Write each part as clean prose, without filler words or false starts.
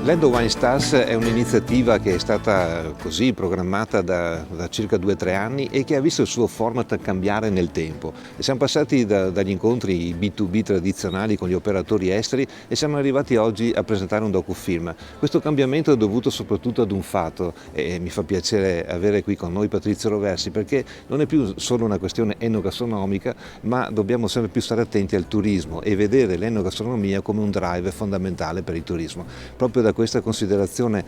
Lendo Wine Stars è un'iniziativa che è stata così programmata da circa 2 o 3 anni e che ha visto il suo format cambiare nel tempo. E siamo passati dagli incontri B2B tradizionali con gli operatori esteri e siamo arrivati oggi a presentare un docufilm. Questo cambiamento è dovuto soprattutto ad un fatto e mi fa piacere avere qui con noi Patrizio Roversi, perché non è più solo una questione enogastronomica, ma dobbiamo sempre più stare attenti al turismo e vedere l'enogastronomia come un drive fondamentale per il turismo. Proprio da questa considerazione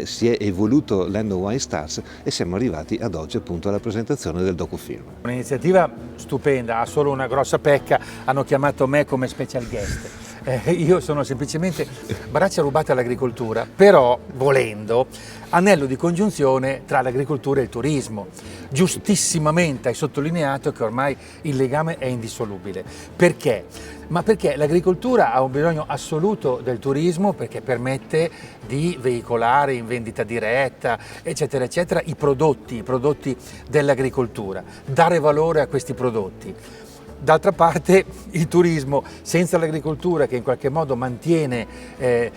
si è evoluto Lendo Wine Stars e siamo arrivati ad oggi appunto alla presentazione del docufilm. Un'iniziativa stupenda, ha solo una grossa pecca, hanno chiamato me come special guest. Io sono semplicemente braccia rubate all'agricoltura, però volendo anello di congiunzione tra l'agricoltura e il turismo. Giustissimamente hai sottolineato che ormai il legame è indissolubile. Perché? Ma perché l'agricoltura ha un bisogno assoluto del turismo, perché permette di veicolare in vendita diretta, eccetera, eccetera, i prodotti dell'agricoltura, dare valore a questi prodotti. D'altra parte il turismo senza l'agricoltura, che in qualche modo mantiene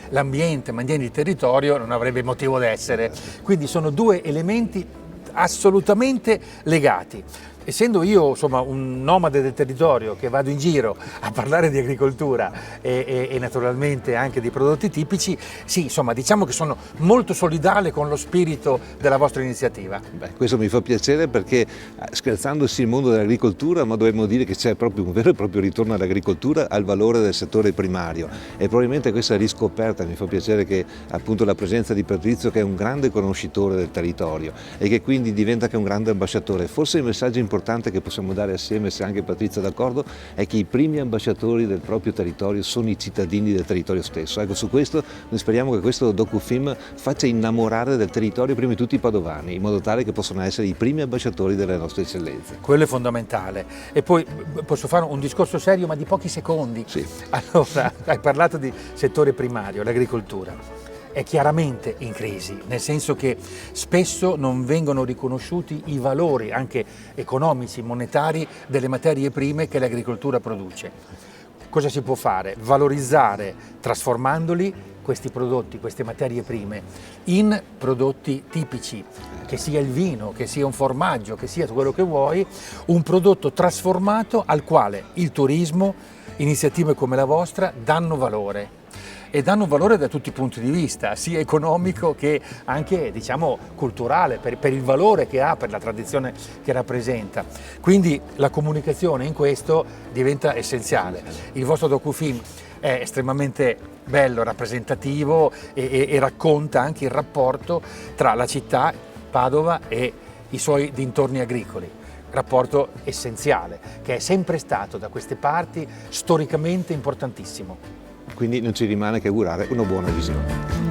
l'ambiente, mantiene il territorio, non avrebbe motivo d'essere. Quindi sono due elementi assolutamente legati. Essendo io un nomade del territorio che vado in giro a parlare di agricoltura e naturalmente anche di prodotti tipici, sì, diciamo che sono molto solidale con lo spirito della vostra iniziativa. Questo mi fa piacere perché scherzandosi il mondo dell'agricoltura, ma dovremmo dire che c'è proprio un vero e proprio ritorno all'agricoltura, al valore del settore primario, e probabilmente questa riscoperta, mi fa piacere che appunto la presenza di Patrizio, che è un grande conoscitore del territorio e che quindi diventa anche un grande ambasciatore. Forse il messaggio importante che possiamo dare assieme, se anche Patrizio è d'accordo, è che i primi ambasciatori del proprio territorio sono i cittadini del territorio stesso. Ecco, su questo noi speriamo che questo docufilm faccia innamorare del territorio prima di tutti i padovani, in modo tale che possano essere i primi ambasciatori delle nostre eccellenze. Quello è fondamentale. E poi posso fare un discorso serio ma di pochi secondi? Sì. Allora, hai parlato di settore primario, l'agricoltura. È chiaramente in crisi, nel senso che spesso non vengono riconosciuti i valori anche economici, monetari delle materie prime che l'agricoltura produce. Cosa si può fare? Valorizzare, trasformandoli, questi prodotti, queste materie prime, in prodotti tipici, che sia il vino, che sia un formaggio, che sia quello che vuoi, un prodotto trasformato al quale il turismo, iniziative come la vostra, danno valore. E danno valore da tutti i punti di vista, sia economico che anche culturale, per il valore che ha, per la tradizione che rappresenta. Quindi la comunicazione in questo diventa essenziale. Il vostro docufilm è estremamente bello, rappresentativo e racconta anche il rapporto tra la città, Padova, e i suoi dintorni agricoli. Rapporto essenziale, che è sempre stato da queste parti storicamente importantissimo. Quindi non ci rimane che augurare una buona visione.